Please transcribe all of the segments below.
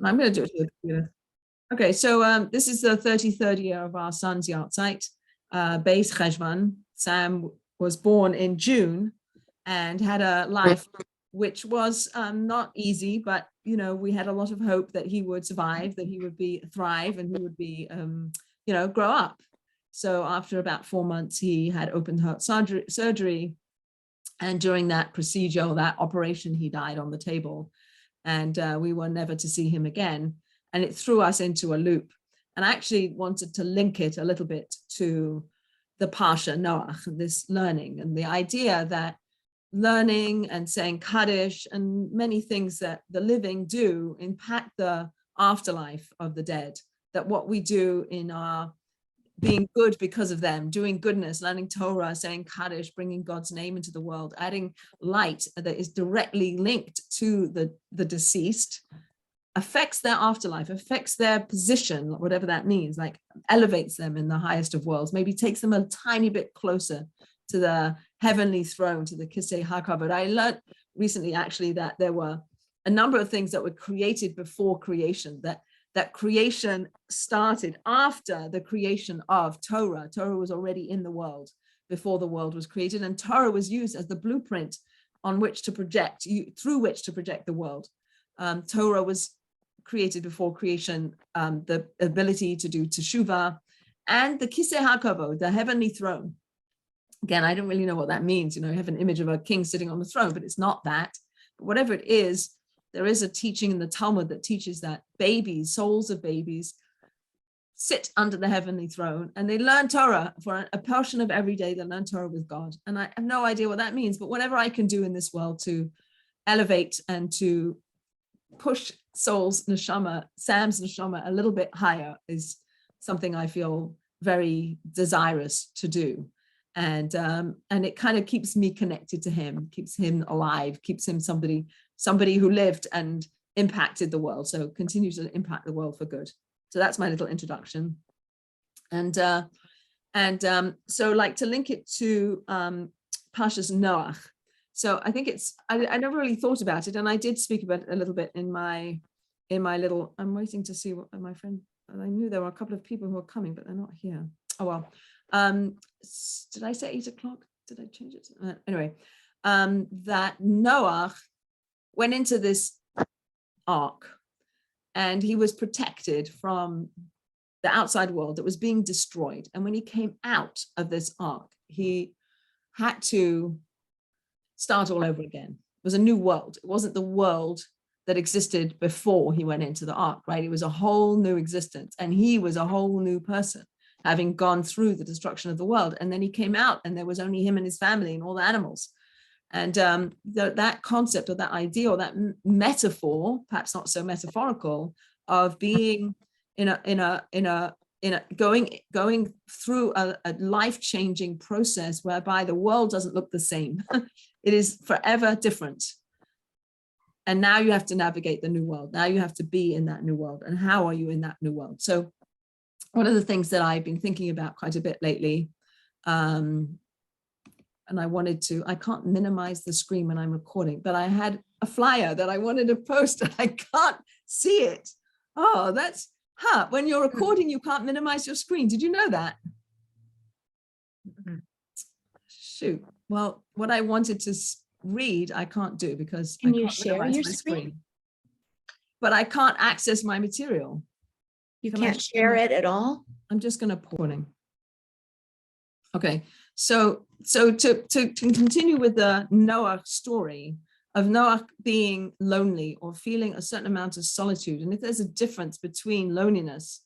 I'm going to do it to the computer. Okay, so this is the 33rd year of our son's yahrzeit. Beis Cheshvan. Sam was born in June and had a life which was not easy, but we had a lot of hope that he would survive, that he would thrive, and he would be, grow up. So after about 4 months, he had open heart surgery, and during that procedure, that operation, he died on the table, and we were never to see him again. And it threw us into a loop. And I actually wanted to link it a little bit to the Parsha Noach, this learning, and the idea that learning and saying Kaddish and many things that the living do impact the afterlife of the dead, that what we do in our being good because of them, doing goodness, learning Torah, saying Kaddish, bringing God's name into the world, adding light that is directly linked to the deceased, affects their afterlife, affects their position, whatever that means, like elevates them in the highest of worlds, maybe takes them a tiny bit closer to the heavenly throne, to the Kisei HaKavod. I learned recently, actually, that there were a number of things that were created before creation, that creation started after the creation of Torah. Torah was already in the world before the world was created, and Torah was used as the blueprint on which to project, through which to project the world. Torah was created before creation, the ability to do teshuvah, and the Kisei HaKavod, the heavenly throne. Again, I don't really know what that means. You have an image of a king sitting on the throne, but it's not that. But whatever it is, there is a teaching in the Talmud that teaches that babies, souls of babies, sit under the heavenly throne, and they learn Torah for a portion of every day. They learn Torah with God. And I have no idea what that means, but whatever I can do in this world to elevate and to push soul's neshama, Sam's neshama, a little bit higher is something I feel very desirous to do. And it kind of keeps me connected to him, keeps him alive, keeps him somebody who lived and impacted the world. So continue to impact the world for good. So that's my little introduction. And so like to link it to Parshas Noach. So I think I never really thought about it. And I did speak about it a little bit in my little, I'm waiting to see what my friend, I knew there were a couple of people who are coming, but they're not here. Oh, well. Did I say 8 o'clock? Did I change it? Anyway, that Noach went into this ark and he was protected from the outside world that was being destroyed. And when he came out of this ark, he had to start all over again. It was a new world. It wasn't the world that existed before he went into the ark, right? It was a whole new existence, and he was a whole new person, having gone through the destruction of the world. And then he came out and there was only him and his family and all the animals. And that concept or that idea or that metaphor, perhaps not so metaphorical, of being going through a life-changing process whereby the world doesn't look the same. It is forever different. And now you have to navigate the new world. Now you have to be in that new world. And how are you in that new world? So one of the things that I've been thinking about quite a bit lately, and I can't minimize the screen when I'm recording, but I had a flyer that I wanted to post and I can't see it. Oh, when you're recording, you can't minimize your screen. Did you know that? Shoot. Well, what I wanted to read, I can't do because Can I you can't share minimize your my screen? But I can't access my material. You can't share it at all? I'm just going to recording. Okay, so to continue with the Noach story of Noach being lonely or feeling a certain amount of solitude, and if there's a difference between loneliness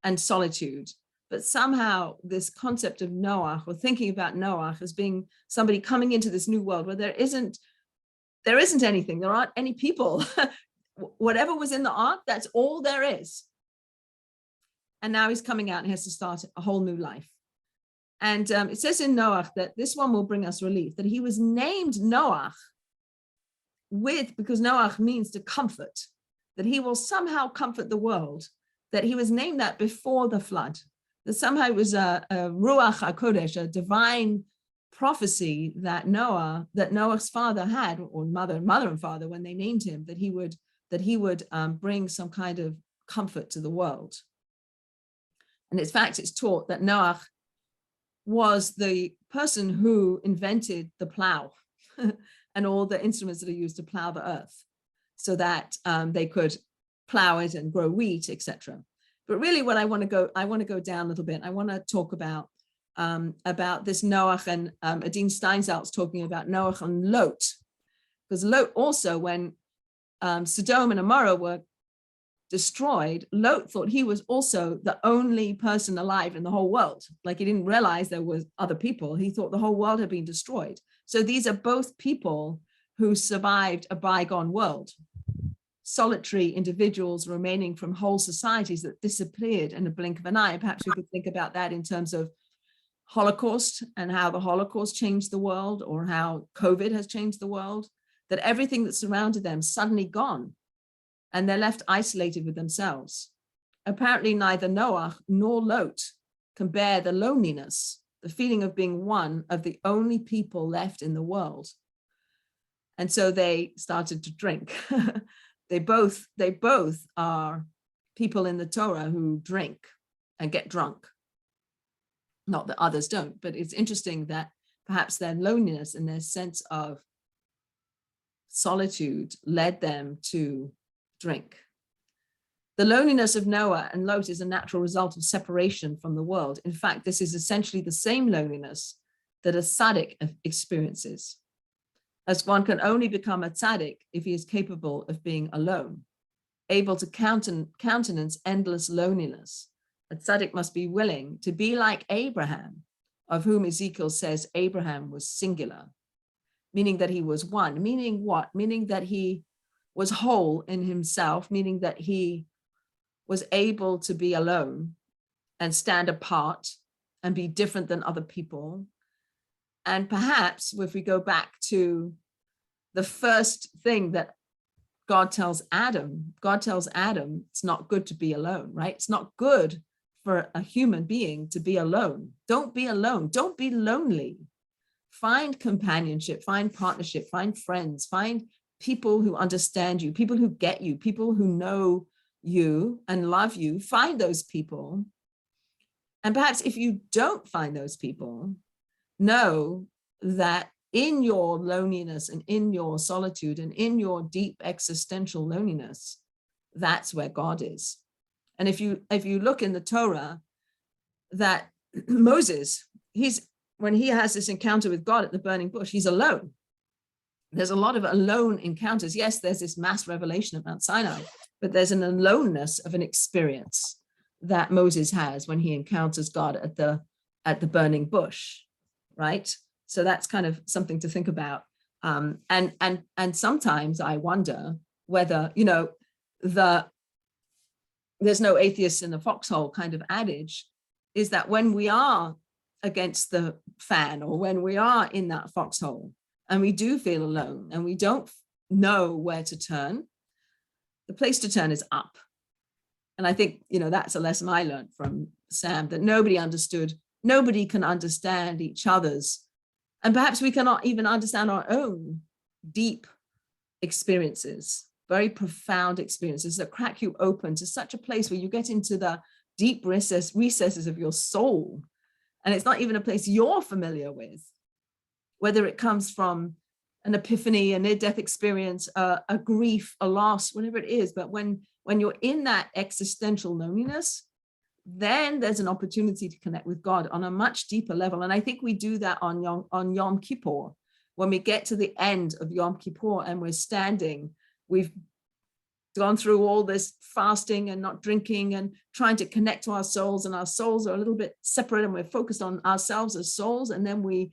and solitude, but somehow this concept of Noach, or thinking about Noach as being somebody coming into this new world where there isn't anything, there aren't any people. Whatever was in the ark, that's all there is. And now he's coming out and he has to start a whole new life. And it says in Noach that this one will bring us relief, that he was named Noach because Noach means to comfort, that he will somehow comfort the world, that he was named that before the flood, that somehow it was a Ruach HaKodesh, a divine prophecy that Noah's father had, or mother and father, when they named him, that he would that he would bring some kind of comfort to the world. And in fact, it's taught that Noach was the person who invented the plow and all the instruments that are used to plow the earth so that they could plow it and grow wheat, etc. But really what I want to go down a little bit. I want to talk about this Noach, and Adine Steinsaltz talking about Noach and Lot, because Lot also, when Sodom and Amorah were destroyed, Lot thought he was also the only person alive in the whole world. Like, he didn't realize there was other people. He thought the whole world had been destroyed. So these are both people who survived a bygone world, solitary individuals remaining from whole societies that disappeared in a blink of an eye. Perhaps we could think about that in terms of Holocaust and how the Holocaust changed the world, or how COVID has changed the world, that everything that surrounded them suddenly gone and they're left isolated with themselves. Apparently neither Noach nor Lot can bear the loneliness, the feeling of being one of the only people left in the world. And so they started to drink. They both are people in the Torah who drink and get drunk. Not that others don't, but it's interesting that perhaps their loneliness and their sense of solitude led them to drink. The loneliness of Noah and Lot is a natural result of separation from the world. In fact, this is essentially the same loneliness that a tzaddik experiences, as one can only become a tzaddik if he is capable of being alone, able to countenance endless loneliness. A tzaddik must be willing to be like Abraham, of whom Ezekiel says Abraham was singular, meaning that he was one. Meaning what? Meaning that he was whole in himself, meaning that he was able to be alone and stand apart and be different than other people. And perhaps if we go back to the first thing that God tells Adam it's not good to be alone, right? It's not good for a human being to be alone. Don't be alone. Don't be lonely. Find companionship, find partnership, find friends, find people who understand you, people who get you, people who know you and love you. Find those people. And perhaps if you don't find those people, know that in your loneliness and in your solitude and in your deep existential loneliness, that's where God is. And if you look in the Torah, that Moses, when he has this encounter with God at the burning bush, he's alone. There's a lot of alone encounters. Yes, there's this mass revelation at Mount Sinai, but there's an aloneness of an experience that Moses has when he encounters God at the burning bush, right? So that's kind of something to think about. And sometimes I wonder whether, there's no atheists in the foxhole kind of adage, is that when we are against the fan, or when we are in that foxhole and we do feel alone and we don't know where to turn, the place to turn is up. And I think, that's a lesson I learned from Sam, that nobody can understand each other's, and perhaps we cannot even understand our own deep experiences, very profound experiences that crack you open to such a place where you get into the deep recesses of your soul. And it's not even a place you're familiar with, whether it comes from an epiphany, a near-death experience, a grief, a loss, whatever it is. But when you're in that existential loneliness, then there's an opportunity to connect with God on a much deeper level. And I think we do that on Yom Kippur. When we get to the end of Yom Kippur and we're standing, we've gone through all this fasting and not drinking and trying to connect to our souls, and our souls are a little bit separate and we're focused on ourselves as souls. And then we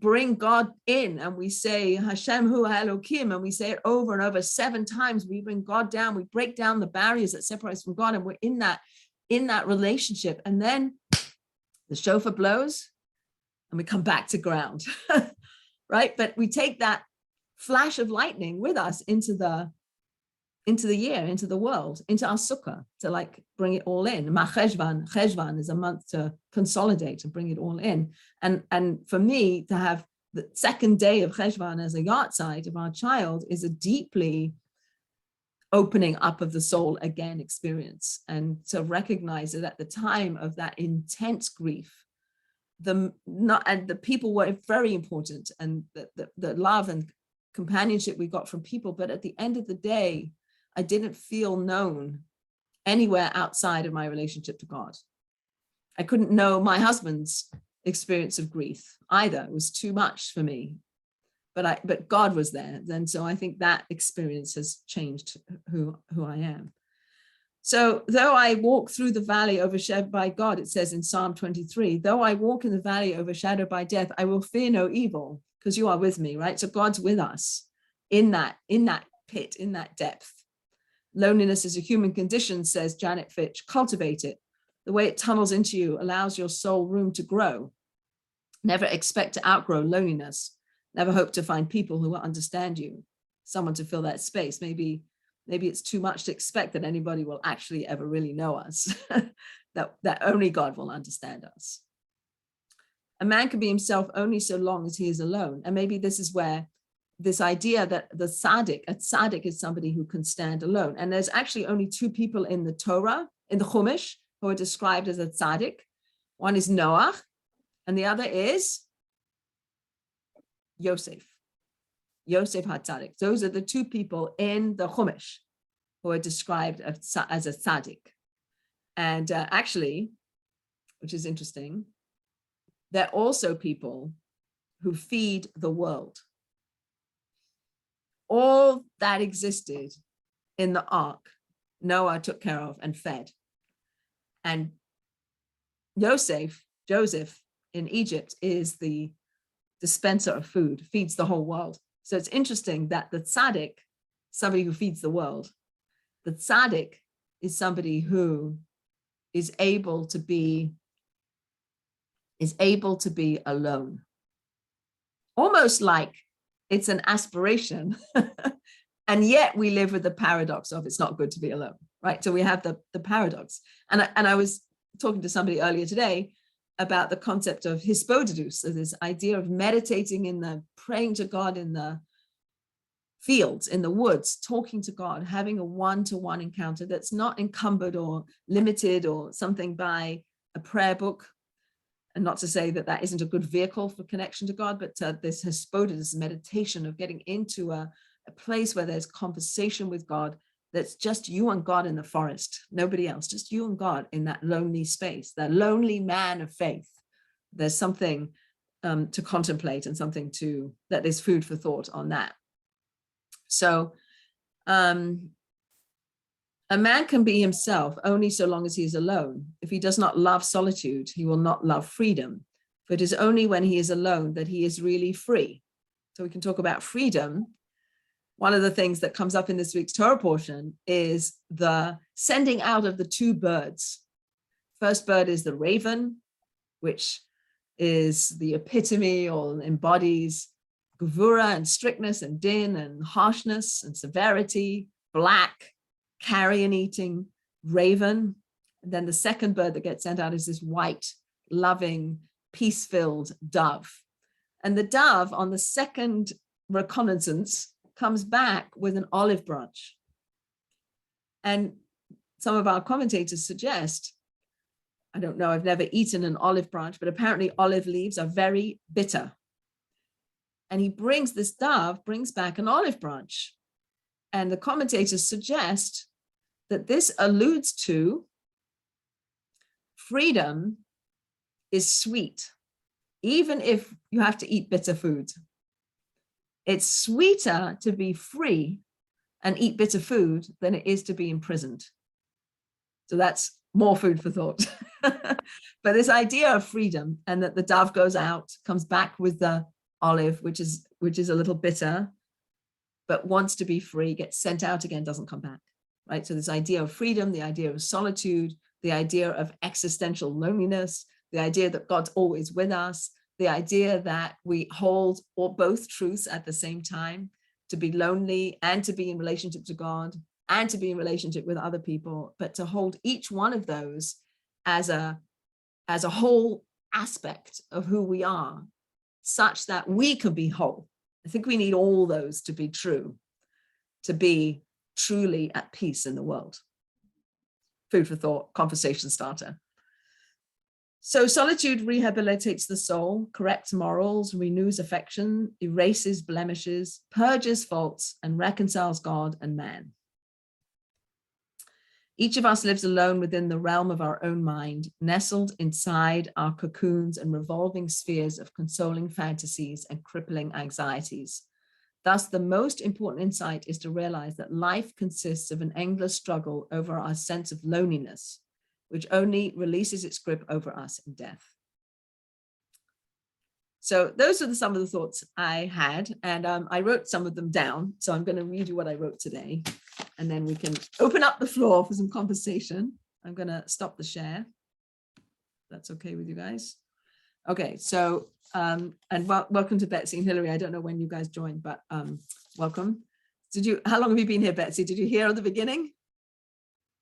bring God in and we say, Hashem hu Elokim, and we say it over and over 7 times. We bring God down, we break down the barriers that separate us from God, and we're in that relationship. And then the shofar blows and we come back to ground, right? But we take that flash of lightning with us into the year, into the world, into our sukkah, to bring it all in. Cheshvan is a month to consolidate and bring it all in. And for me, to have the second day of Cheshvan as a yahrzeit of our child is a deeply opening up of the soul again experience. And to recognize that at the time of that intense grief, the people were very important, and the love and companionship we got from people. But at the end of the day, I didn't feel known anywhere outside of my relationship to God. I couldn't know my husband's experience of grief either. It was too much for me. But God was there. And so I think that experience has changed who I am. So though I walk through the valley overshadowed by God, it says in Psalm 23, though I walk in the valley overshadowed by death, I will fear no evil, because you are with me, right? So God's with us in that pit, in that depth. Loneliness is a human condition, says Janet Fitch. Cultivate it. The way it tunnels into you allows your soul room to grow. Never expect to outgrow loneliness. Never hope to find people who will understand you, someone to fill that space. Maybe it's too much to expect that anybody will actually ever really know us, that only God will understand us. A man can be himself only so long as he is alone. And maybe this is where this idea that a tzaddik is somebody who can stand alone. And there's actually only two people in the Torah, in the Chumash, who are described as a tzaddik. One is Noach, and the other is Yosef HaTzadik. Those are the two people in the Chumash who are described as a tzaddik. And actually, which is interesting, they're also people who feed the world. All that existed in the ark, Noah took care of and fed. And Joseph in Egypt is the dispenser of food, feeds the whole world. So it's interesting that the tzaddik, somebody who feeds the world, the tzaddik is somebody who is able to be alone. Almost like it's an aspiration. And yet we live with the paradox of it's not good to be alone, right? So we have the paradox. And I was talking to somebody earlier today about the concept of hispodidus, so this idea of meditating praying to God in the fields, in the woods, talking to God, having a one-to-one encounter that's not encumbered or limited or something by a prayer book. And not to say that isn't a good vehicle for connection to God, but this hispodidus meditation of getting into a place where there's conversation with God, that's just you and God in the forest, nobody else, just you and God in that lonely space, that lonely man of faith. There's something to contemplate and something that is food for thought on that. So a man can be himself only so long as he is alone. If he does not love solitude, he will not love freedom. For it is only when he is alone that he is really free. So we can talk about freedom. One of the things that comes up in this week's Torah portion is the sending out of the two birds. First bird is the raven, which is the epitome or embodies gevura and strictness and din and harshness and severity, black, carrion-eating raven. And then the second bird that gets sent out is this white, loving, peace-filled dove. And the dove on the second reconnaissance comes back with an olive branch. And some of our commentators suggest, I don't know, I've never eaten an olive branch, but apparently olive leaves are very bitter. And this dove brings back an olive branch. And the commentators suggest that this alludes to freedom is sweet, even if you have to eat bitter food. It's sweeter to be free and eat bitter food than it is to be imprisoned. So that's more food for thought. But this idea of freedom, and that the dove goes out, comes back with the olive, which is a little bitter, but wants to be free, gets sent out again, doesn't come back, right? So this idea of freedom, the idea of solitude, the idea of existential loneliness, the idea that God's always with us, the idea that we hold both truths at the same time, to be lonely and to be in relationship to God and to be in relationship with other people, but to hold each one of those as a whole aspect of who we are, such that we can be whole. I think we need all those to be true, to be truly at peace in the world. Food for thought, conversation starter. So solitude rehabilitates the soul, corrects morals, renews affection, erases blemishes, purges faults, and reconciles God and man. Each of us lives alone within the realm of our own mind, nestled inside our cocoons and revolving spheres of consoling fantasies and crippling anxieties. Thus, the most important insight is to realize that life consists of an endless struggle over our sense of loneliness, which only releases its grip over us in death. So those are some of the thoughts I had, and I wrote some of them down. So I'm going to read you what I wrote today, and then we can open up the floor for some conversation. I'm going to stop the share. That's okay with you guys? Okay, so, and welcome to Betsy and Hillary. I don't know when you guys joined, but welcome. How long have you been here, Betsy? Did you hear at the beginning?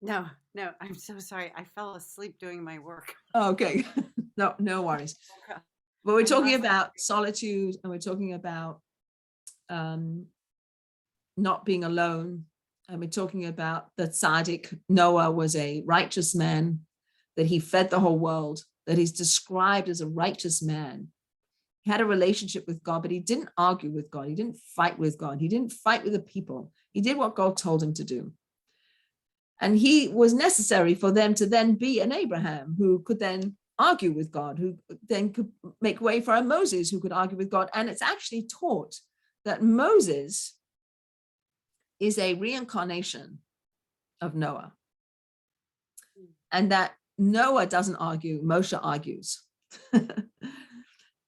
No, I'm so sorry. I fell asleep doing my work. Oh, okay, no worries. But we're talking about solitude, and we're talking about not being alone. And we're talking about that Tzaddik Noah was a righteous man, that he fed the whole world, that he's described as a righteous man. He had a relationship with God, but he didn't argue with God. He didn't fight with God. He didn't fight with the people. He did what God told him to do. And he was necessary for them to then be an Abraham who could then argue with God, who then could make way for a Moses who could argue with God. And it's actually taught that Moses is a reincarnation of Noah. And that Noah doesn't argue, Moshe argues.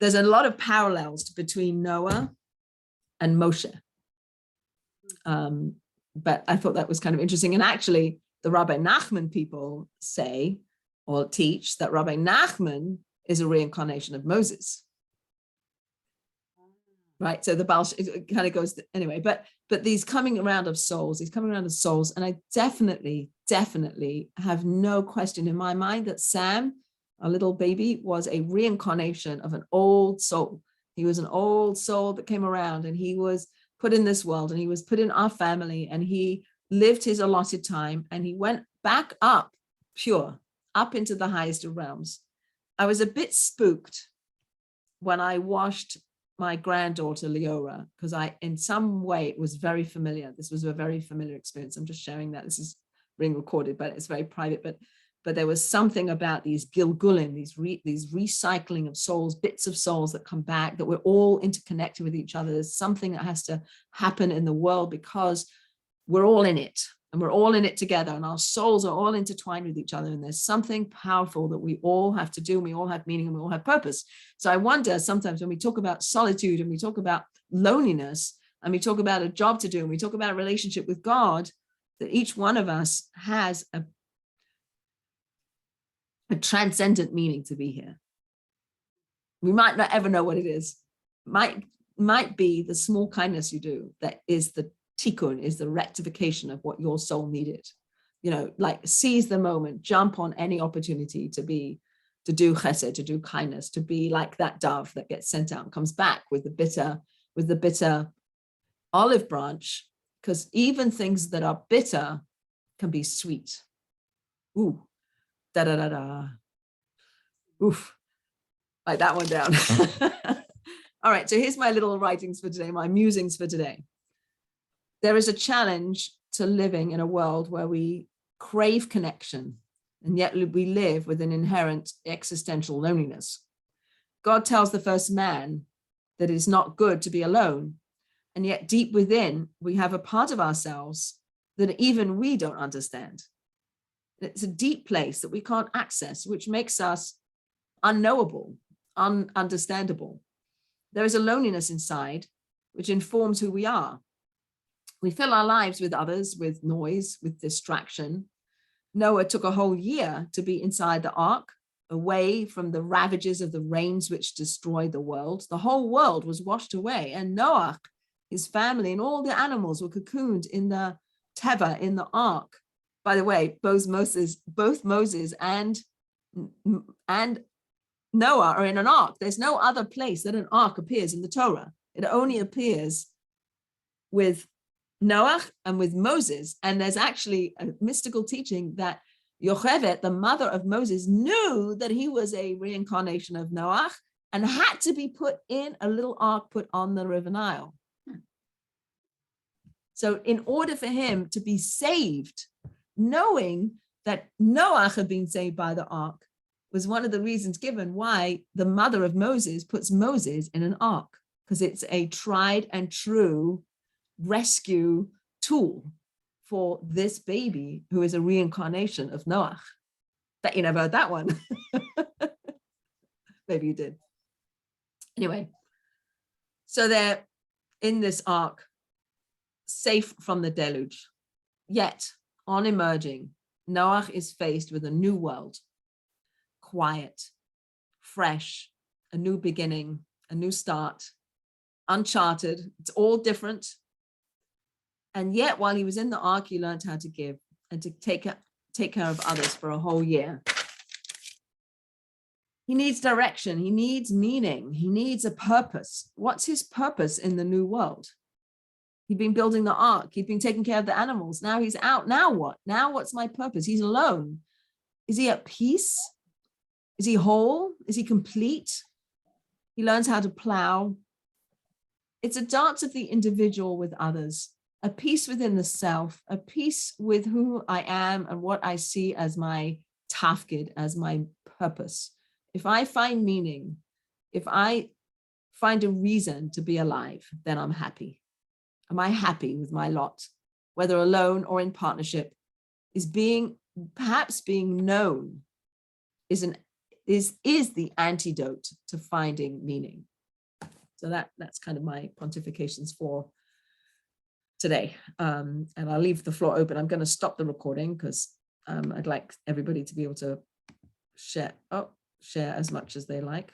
There's a lot of parallels between Noah and Moshe. But I thought that was kind of interesting. And actually, the Rabbi Nachman people say or teach that Rabbi Nachman is a reincarnation of Moses. Right, so the Baal, it kind of goes anyway, but these coming around of souls, and I definitely have no question in my mind that Sam, a little baby, was a reincarnation of an old soul. He was an old soul that came around, and he was put in this world, and he was put in our family, and he lived his allotted time, and he went back up pure, up into the highest of realms. I was a bit spooked when I watched my granddaughter Leora, because in some way it was very familiar. This was a very familiar experience. I'm just sharing that. This is being recorded, but it's very private. But there was something about these Gilgulim, these recycling of souls, bits of souls that come back, that we're all interconnected with each other. There's something that has to happen in the world because we're all in it. And we're all in it together, and our souls are all intertwined with each other. And there's something powerful that we all have to do, and we all have meaning, and we all have purpose. So I wonder sometimes when we talk about solitude, and we talk about loneliness, and we talk about a job to do, and we talk about a relationship with God, that each one of us has a transcendent meaning to be here. We might not ever know what it is. Might be the small kindness you do that is the tikkun, is the rectification of what your soul needed. You know, like seize the moment, jump on any opportunity to do chesed, to do kindness, to be like that dove that gets sent out and comes back with the bitter olive branch, because even things that are bitter can be sweet. Ooh, da da da da. Oof, write that one down. All right, so here's my little writings for today, my musings for today. There is a challenge to living in a world where we crave connection, and yet we live with an inherent existential loneliness. God tells the first man that it's not good to be alone, and yet deep within, we have a part of ourselves that even we don't understand. It's a deep place that we can't access, which makes us unknowable, ununderstandable. There is a loneliness inside which informs who we are. We fill our lives with others, with noise, with distraction. Noah took a whole year to be inside the ark, away from the ravages of the rains which destroyed the world. The whole world was washed away, and Noah, his family, and all the animals were cocooned in the teva, in the ark. By the way, both Moses and Noah are in an ark. There's no other place that an ark appears in the Torah. It only appears with Noah and with Moses. And there's actually a mystical teaching that Yocheved, the mother of Moses, knew that he was a reincarnation of Noah and had to be put in a little ark put on the River Nile. So in order for him to be saved, knowing that Noah had been saved by the ark was one of the reasons given why the mother of Moses puts Moses in an ark, because it's a tried and true rescue tool for this baby who is a reincarnation of Noah. Bet you never heard that one. Maybe you did. Anyway, so they're in this ark, safe from the deluge. Yet, on emerging, Noah is faced with a new world, quiet, fresh, a new beginning, a new start, uncharted. It's all different. And yet, while he was in the ark, he learned how to give and to take care of others for a whole year. He needs direction. He needs meaning. He needs a purpose. What's his purpose in the new world? He'd been building the ark. He'd been taking care of the animals. Now he's out. Now what? Now what's my purpose? He's alone. Is he at peace? Is he whole? Is he complete? He learns how to plow. It's a dance of the individual with others, a peace within the self, a peace with who I am and what I see as my tafkid, as my purpose. If I find meaning, if I find a reason to be alive, then I'm happy. Am I happy with my lot, whether alone or in partnership? Perhaps being known is the antidote to finding meaning. So that's kind of my pontifications for today. And I'll leave the floor open. I'm going to stop the recording because I'd like everybody to be able to share as much as they like.